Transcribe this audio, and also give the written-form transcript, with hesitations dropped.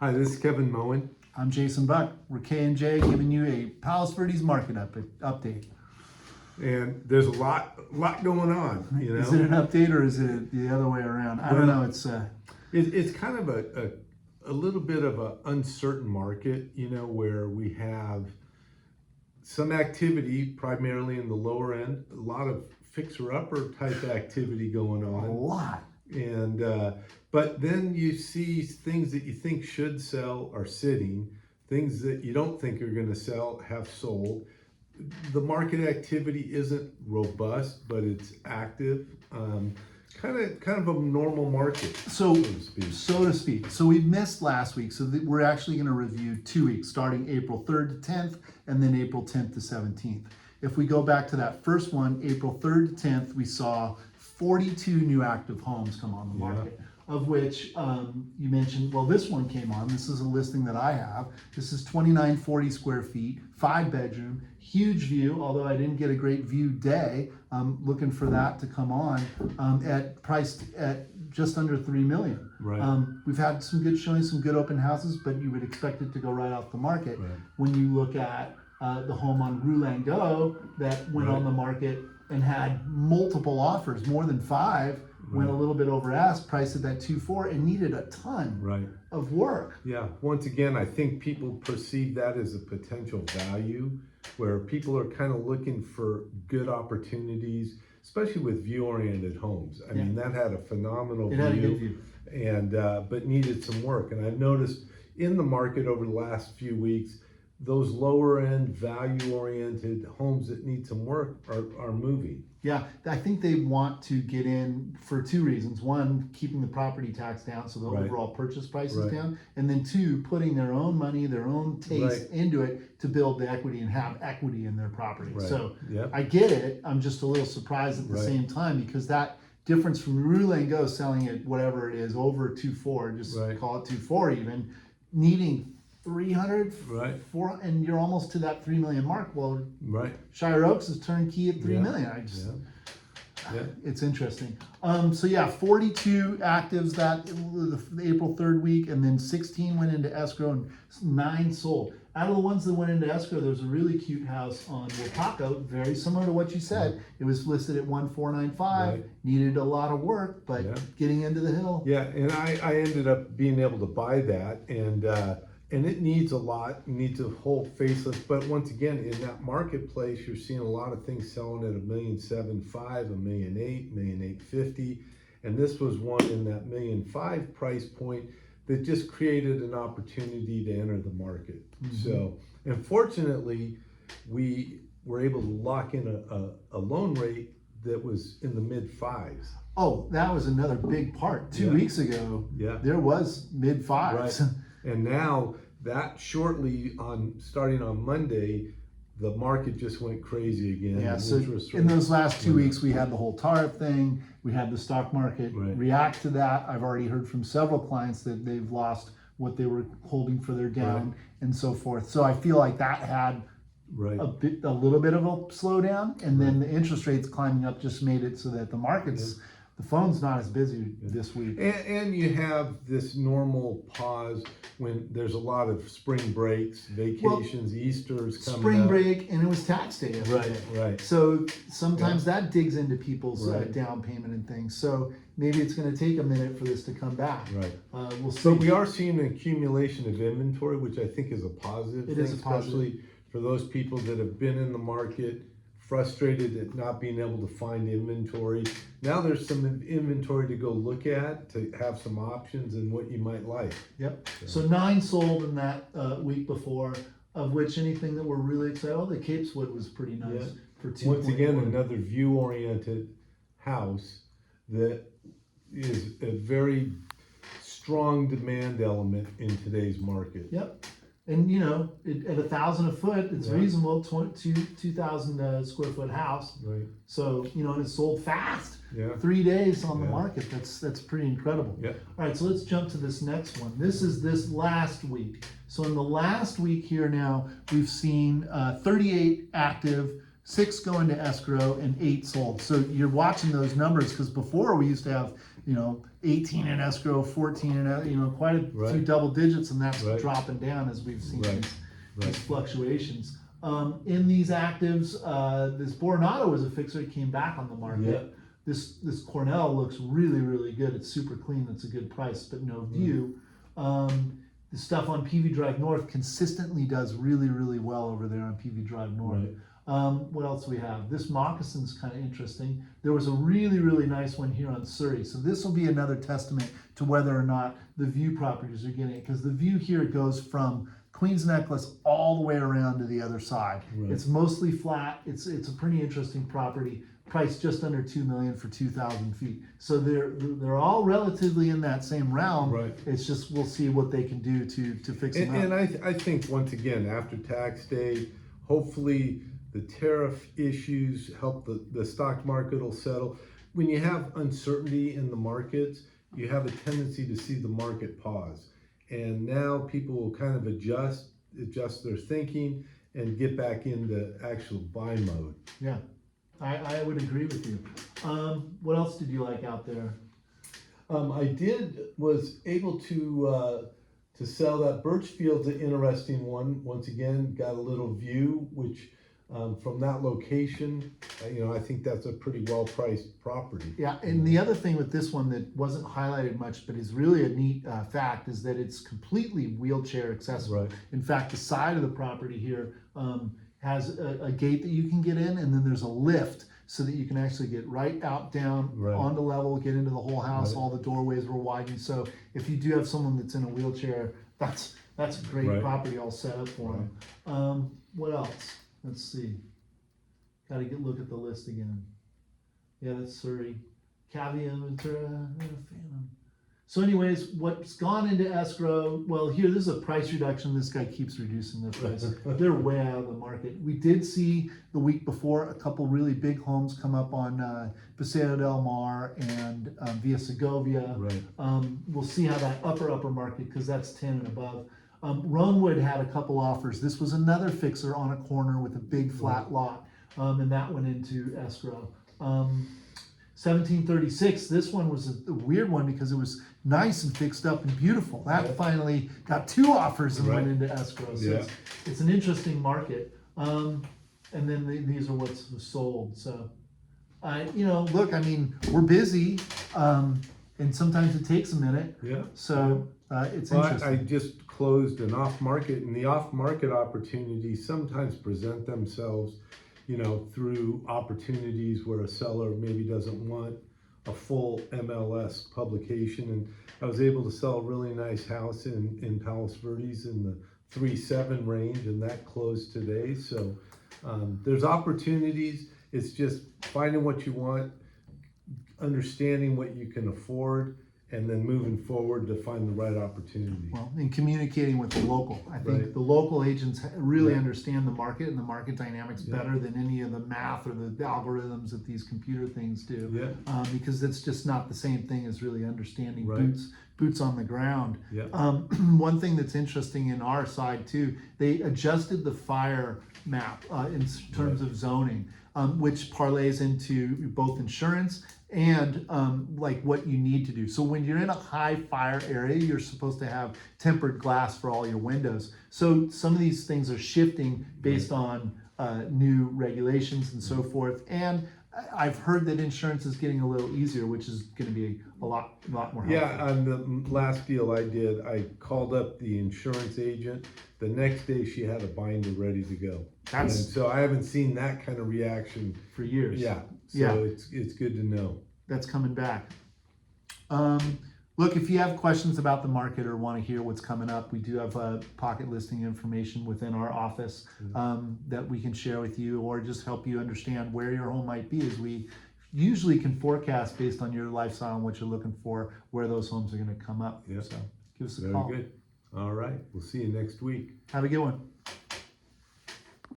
Hi, this is Kevin Moen. I'm Jason Buck. We're K&J giving you a Palos Verdes market update. And there's a lot going on, you know. Is it an update or is it the other way around? I don't know. It's kind of a little bit of an uncertain market, you know, where we have some activity primarily in the lower end, a lot of fixer-upper type activity going on. A lot. And but then you see things that you think should sell are sitting, things that you don't think are going to sell have sold. The market activity isn't robust, but it's active. Kind of a normal market, So to speak. So we missed last week, so we're actually going to review 2 weeks, starting April 3rd to 10th, and then April 10th to 17th. If we go back to that first one, April 3rd to 10th, we saw 42 new active homes come on the market. Of which you mentioned, well, this one came on. This is a listing that I have. This is 2940 square feet, 5-bedroom, huge view, although I didn't get a great view day. I'm looking for that to come on priced at just under $3 million. Right. We've had some good showings, some good open houses, but you would expect it to go right off the market. Right. When you look at the home on Roulango that went on the market and had multiple offers, more than 5, went a little bit over ask, priced at that 2.4, and needed a ton of work. Yeah, once again, I think people perceive that as a potential value, where people are kind of looking for good opportunities, especially with view-oriented homes. I mean, that had a phenomenal view. It had a good view. And, but needed some work. And I've noticed in the market over the last few weeks, those lower end value oriented homes that need some work are moving. Yeah, I think they want to get in for 2 reasons. 1, keeping the property tax down so the overall purchase price is down. And then 2, putting their own money, their own taste into it to build the equity and have equity in their property. So I get it. I'm just a little surprised at the same time, because that difference from Roulango selling it, whatever it is, over 2.4, just call it 2.4 even, needing 300, 4, and you're almost to that 3 million mark. Well, Shire Oaks is turnkey at 3 million. I just, it's interesting. So yeah, 42 actives the April 3rd week, and then 16 went into escrow and 9 sold. Out of the ones that went into escrow, there's a really cute house on Wapaco, very similar to what you said. It was listed at 1,495, needed a lot of work, but getting into the hill. Yeah, and I ended up being able to buy that, and it needs a lot, needs a whole facelift. But once again, in that marketplace, you're seeing a lot of things selling at $1,750,000, $1,800,000, $1,850,000. And this was one in that $1,500,000 price point that just created an opportunity to enter the market. So, and fortunately, we were able to lock in a loan rate that was in the mid-5s. Oh, that was another big part. 2 weeks ago, there was mid-5s. And now that starting on Monday, the market just went crazy again. Yeah, so in those last 2 weeks, we had the whole tariff thing. We had the stock market react to that. I've already heard from several clients that they've lost what they were holding for their down and so forth. So I feel like that had a little bit of a slowdown, and then the interest rates climbing up just made it so that the markets, the phone's not as busy this week. And you have this normal pause when there's a lot of spring breaks, vacations, Easter's coming spring up. break, and it was tax day yesterday. So sometimes that digs into people's down payment and things. So maybe it's going to take a minute for this to come back. We'll see. But we are seeing an accumulation of inventory, which I think is a positive thing, especially for those people that have been in the market, frustrated at not being able to find inventory. Now there's some inventory to go look at, to have some options and what you might like. So 9 sold in that week before, of which anything that we're really excited about, the Capeswood was pretty nice for 2. Once again, another view-oriented house that is a very strong demand element in today's market. And you know, at 1,000 a foot, it's reasonable. 2,000 square foot house. So you know, and it's sold fast. 3 days on the market. That's pretty incredible. All right, so let's jump to this next one. This is this last week. So in the last week here now, we've seen 38 active, 6 go into escrow, and 8 sold. So you're watching those numbers, because before we used to have you know, 18 in escrow, 14 in, you know, quite a few Right. double digits, and that's Right. dropping down as we've seen Right. these fluctuations. In these actives, this Boronado was a fixer. It came back on the market. Yeah. This Cornell looks really, really good. It's super clean. That's a good price, but no view. The stuff on PV Drive North consistently does really, really well over there on PV Drive North. Right. What else do we have? This moccasin's kind of interesting. There was a really, really nice one here on Surrey. So this will be another testament to whether or not the view properties are getting it, because the view here goes from Queen's Necklace all the way around to the other side. Right. It's mostly flat. It's a pretty interesting property. Priced just under $2 million for 2,000 feet. So they're all relatively in that same realm. Right. It's just we'll see what they can do to fix them And up. I think once again, after tax day, hopefully the tariff issues help the stock market will settle. When you have uncertainty in the markets, you have a tendency to see the market pause. And now people will kind of adjust their thinking and get back into actual buy mode. Yeah, I would agree with you. What else did you like out there? I was able to sell that Birchfield's an interesting one. Once again, got a little view, which from that location, I think that's a pretty well priced property. Yeah, and the other thing with this one that wasn't highlighted much, but is really a neat fact, is that it's completely wheelchair accessible. Right. In fact, the side of the property here has a gate that you can get in, and then there's a lift so that you can actually get right out, down, Right. on the level, get into the whole house. Right. All the doorways were widened. So if you do have someone that's in a wheelchair, that's a great Right. property all set up for them. What else? Let's see. Got to look at the list again. Yeah, that's Surrey. Cavia, Ventura, Phantom. So anyways, what's gone into escrow? Well, here, this is a price reduction. This guy keeps reducing their price. They're way out of the market. We did see the week before a couple really big homes come up on Paseo del Mar and Via Segovia. Right. We'll see how that upper market, because that's 10 and above. Roanwood had a couple offers. This was another fixer on a corner with a big flat lot, and that went into escrow. 1736, this one was a weird one because it was nice and fixed up and beautiful. That finally got 2 offers and went into escrow. So it's an interesting market. And then these are what's sold. So, look, I mean, we're busy, and sometimes it takes a minute. Yeah. So it's Well, interesting. I just closed an off-market, and the off-market opportunities sometimes present themselves, through opportunities where a seller maybe doesn't want a full MLS publication. And I was able to sell a really nice house in Palos Verdes in the 3.7 range, and that closed today. So there's opportunities. It's just finding what you want, understanding what you can afford, and then moving forward to find the right opportunity. Well, in communicating with the local, I think Right. the local agents really Yeah. understand the market and the market dynamics better than any of the math or the algorithms that these computer things do. Yeah. Because it's just not the same thing as really understanding Right. boots on the ground. Yeah. One thing that's interesting in our side too, they adjusted the fire map in terms of zoning, which parlays into both insurance and like what you need to do. So when you're in a high fire area, you're supposed to have tempered glass for all your windows. So some of these things are shifting based on new regulations and so forth. And I've heard that insurance is getting a little easier, which is going to be a lot more helpful. Yeah, on the last deal I did, I called up the insurance agent. The next day she had a binder ready to go. And so I haven't seen that kind of reaction for years. Yeah, so it's good to know. That's coming back. Look, if you have questions about the market or want to hear what's coming up, we do have pocket listing information within our office that we can share with you, or just help you understand where your home might be, as we usually can forecast based on your lifestyle and what you're looking for, where those homes are going to come up. Yeah. So give us a Very call. good. All right, we'll see you next week. Have a good one.